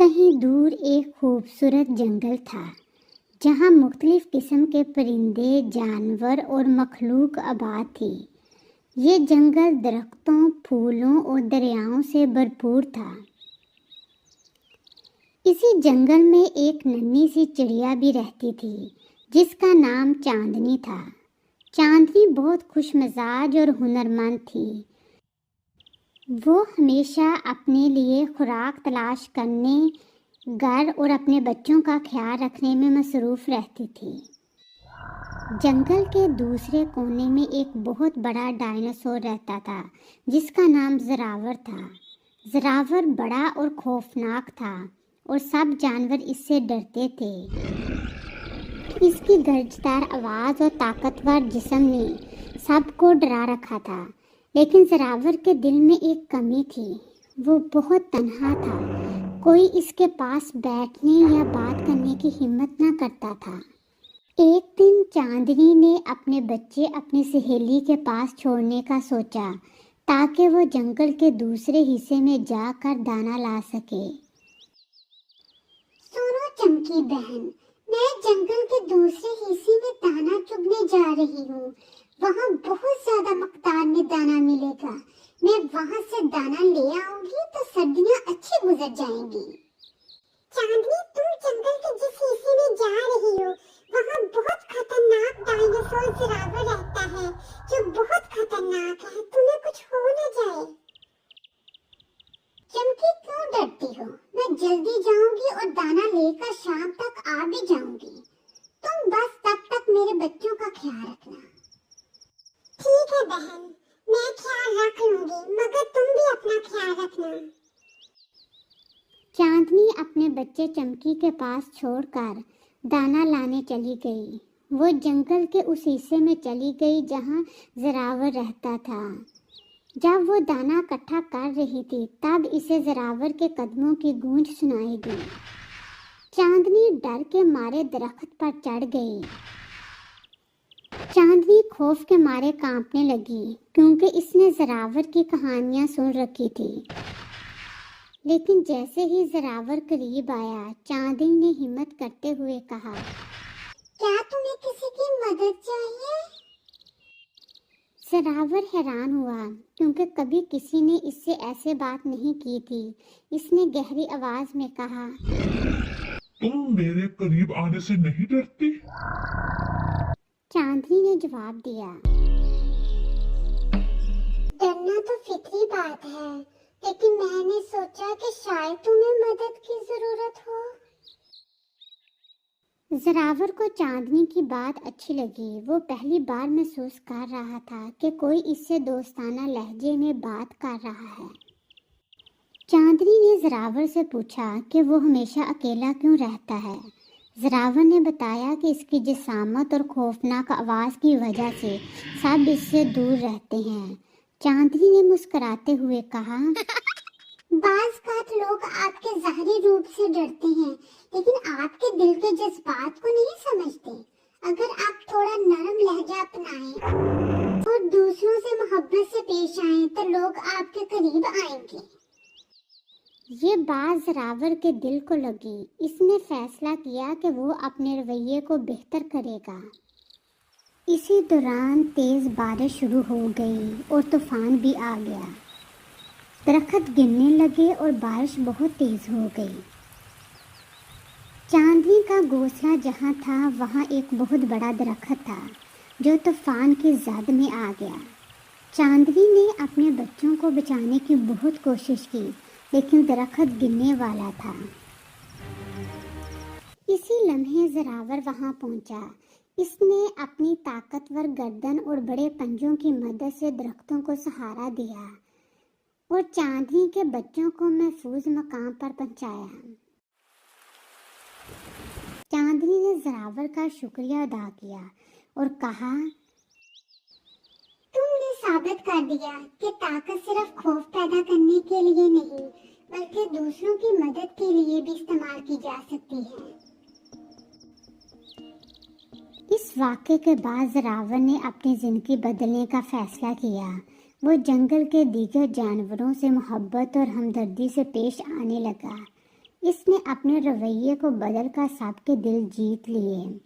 کہیں دور ایک خوبصورت جنگل تھا جہاں مختلف قسم کے پرندے، جانور اور مخلوق آباد تھی۔ یہ جنگل درختوں، پھولوں اور دریاؤں سے بھرپور تھا۔ اسی جنگل میں ایک ننھی سی چڑیا بھی رہتی تھی جس کا نام چاندنی تھا۔ چاندنی بہت خوش مزاج اور ہنرمند تھی۔ وہ ہمیشہ اپنے لیے خوراک تلاش کرنے، گھر اور اپنے بچوں کا خیال رکھنے میں مصروف رہتی تھی۔ جنگل کے دوسرے کونے میں ایک بہت بڑا ڈائناسور رہتا تھا جس کا نام زراور تھا۔ زراور بڑا اور خوفناک تھا اور سب جانور اس سے ڈرتے تھے۔ اس کی گرجدار آواز اور طاقتور جسم نے سب کو ڈرا رکھا تھا، لیکن زراور کے دل میں ایک کمی تھی۔ وہ بہت تنہا تھا، کوئی اس کے پاس بیٹھنے یا بات کرنے کی ہمت نہ کرتا تھا۔ ایک دن چاندنی نے اپنے بچے اپنی سہیلی کے پاس چھوڑنے کا سوچا تاکہ وہ جنگل کے دوسرے حصے میں جا کر دانا لا سکے۔ سنو چمکی بہن، میں جنگل کے دوسرے حصے میں دانا چگنے جا رہی ہوں۔ وہاں بہت زیادہ مقدار میں دانا ملے گا۔ میں وہاں سے دانا لے آؤں گی تو سردیاں اچھی گزر جائیں گی۔ چاندنی، تم جنگل کے جس حصے میں جا رہی ہو وہاں بہت خطرناک ڈائناسور زراور رہتا ہے جو بہت خطرناک ہے۔ تمہیں کچھ ہو نہ جائے۔ چمکی، کیوں ڈرتی ہو؟ میں جلدی جاؤں گی اور دانا لے کر شام تک آ بھی جاؤں گی۔ تم بس تب تک میرے بچوں کا خیال رکھنا۔ ٹھیک ہے بہن، میں خیال رکھ لوں گی، مگر تم بھی اپنا خیال رکھنا۔ چاندنی اپنے بچے چمکی کے پاس چھوڑ کر دانا لانے چلی گئی۔ وہ جنگل کے اس حصے میں چلی گئی جہاں زراور رہتا تھا۔ جب وہ دانا اکٹھا کر رہی تھی تب اسے زراور کے قدموں کی گونج سنائی دی۔ چاندنی ڈر کے مارے درخت پر چڑھ گئی۔ چاندنی خوف کے مارے کانپنے لگی کیونکہ اس نے زراور کی کہانیاں سن رکھی تھی۔ لیکن جیسے ہی زراور قریب آیا، چاندنی نے ہمت کرتے ہوئے کہا، کیا تمہیں کسی کی مدد چاہیے؟ زراور حیران ہوا کیونکہ کبھی کسی نے اس سے ایسے بات نہیں کی تھی۔ اس نے گہری آواز میں کہا، تم میرے قریب آنے سے نہیں ڈرتی؟ چاندنی نے جواب دیا، ڈرنا تو فطری بات ہے، لیکن میں نے سوچا کہ شاید تمہیں مدد کی ضرورت ہو۔ زراور کو چاندنی کی بات اچھی لگی۔ وہ پہلی بار محسوس کر رہا تھا کہ کوئی اس سے دوستانہ لہجے میں بات کر رہا ہے۔ چاندنی نے زراور سے پوچھا کہ وہ ہمیشہ اکیلا کیوں رہتا ہے۔ زراور نے بتایا کہ اس کی جسامت اور خوفناک آواز کی وجہ سے سب اس سے دور رہتے ہیں۔ چاندنی نے مسکراتے ہوئے کہا، بعض اوقات لوگ آپ کے ظاہری روپ سے ڈرتے ہیں، لیکن آپ کے دل کے جذبات کو نہیں سمجھتے۔ اگر آپ تھوڑا نرم لہجہ اپنائیں اور دوسروں سے محبت سے پیش آئیں تو لوگ آپ کے قریب آئیں گے۔ یہ بات زراور کے دل کو لگی۔ اس نے فیصلہ کیا کہ وہ اپنے رویے کو بہتر کرے گا۔ اسی دوران تیز بارش شروع ہو گئی اور طوفان بھی آ گیا۔ درخت گرنے لگے اور بارش بہت تیز ہو گئی۔ چاندنی کا گھونسلہ جہاں تھا وہاں ایک بہت بڑا درخت تھا جو طوفان کی زد میں آ گیا۔ چاندنی نے اپنے بچوں کو بچانے کی بہت کوشش کی، لیکن درخت گرنے والا تھا۔ اسی لمحے زراور وہاں پہنچا۔ اس نے اپنی طاقتور گردن اور بڑے پنجوں کی مدد سے درختوں کو سہارا دیا اور چاندنی کے بچوں کو محفوظ مقام پر پہنچایا۔ چاندنی نے زراور کا شکریہ ادا کیا اور کہا، تم نے ثابت کر دیا کہ طاقت صرف خوف پیدا کرنے کے لیے نہیں بلکہ دوسروں کی مدد کے لیے بھی استعمال کی جا سکتی ہے۔ اس واقعے کے بعد زراور نے اپنی زندگی بدلنے کا فیصلہ کیا۔ وہ جنگل کے دیگر جانوروں سے محبت اور ہمدردی سے پیش آنے لگا۔ اس نے اپنے رویے کو بدل کر سب کے دل جیت لیے۔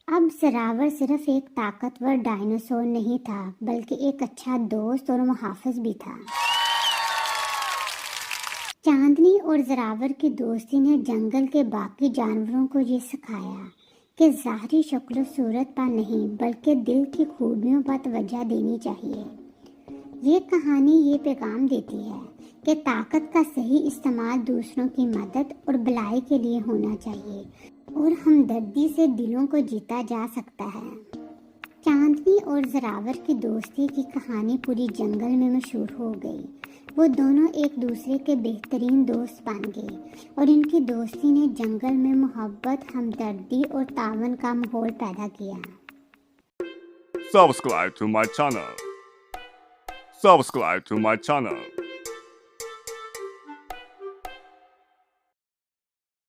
اب زراور صرف ایک طاقتور ڈائناسور نہیں تھا بلکہ ایک اچھا دوست اور محافظ بھی تھا۔ چاندنی اور زراور کی دوستی نے جنگل کے باقی جانوروں کو یہ سکھایا کہ ظاہری شکل و صورت پر نہیں بلکہ دل کی خوبیوں پر توجہ دینی چاہیے۔ یہ کہانی یہ پیغام دیتی ہے کہ طاقت کا صحیح استعمال دوسروں کی مدد اور بھلائی کے لیے ہونا چاہیے اور ہمدردی سے دلوں کو جیتا جا سکتا ہے۔ چاندنی اور زراور کی دوستی کی کہانی پوری جنگل میں مشہور ہو گئی۔ وہ دونوں ایک دوسرے کے بہترین دوست بن گئے اور ان کی دوستی نے جنگل میں محبت، ہمدردی اور تعاون کا ماحول پیدا کیا۔ Subscribe to my channel. Subscribe to my channel.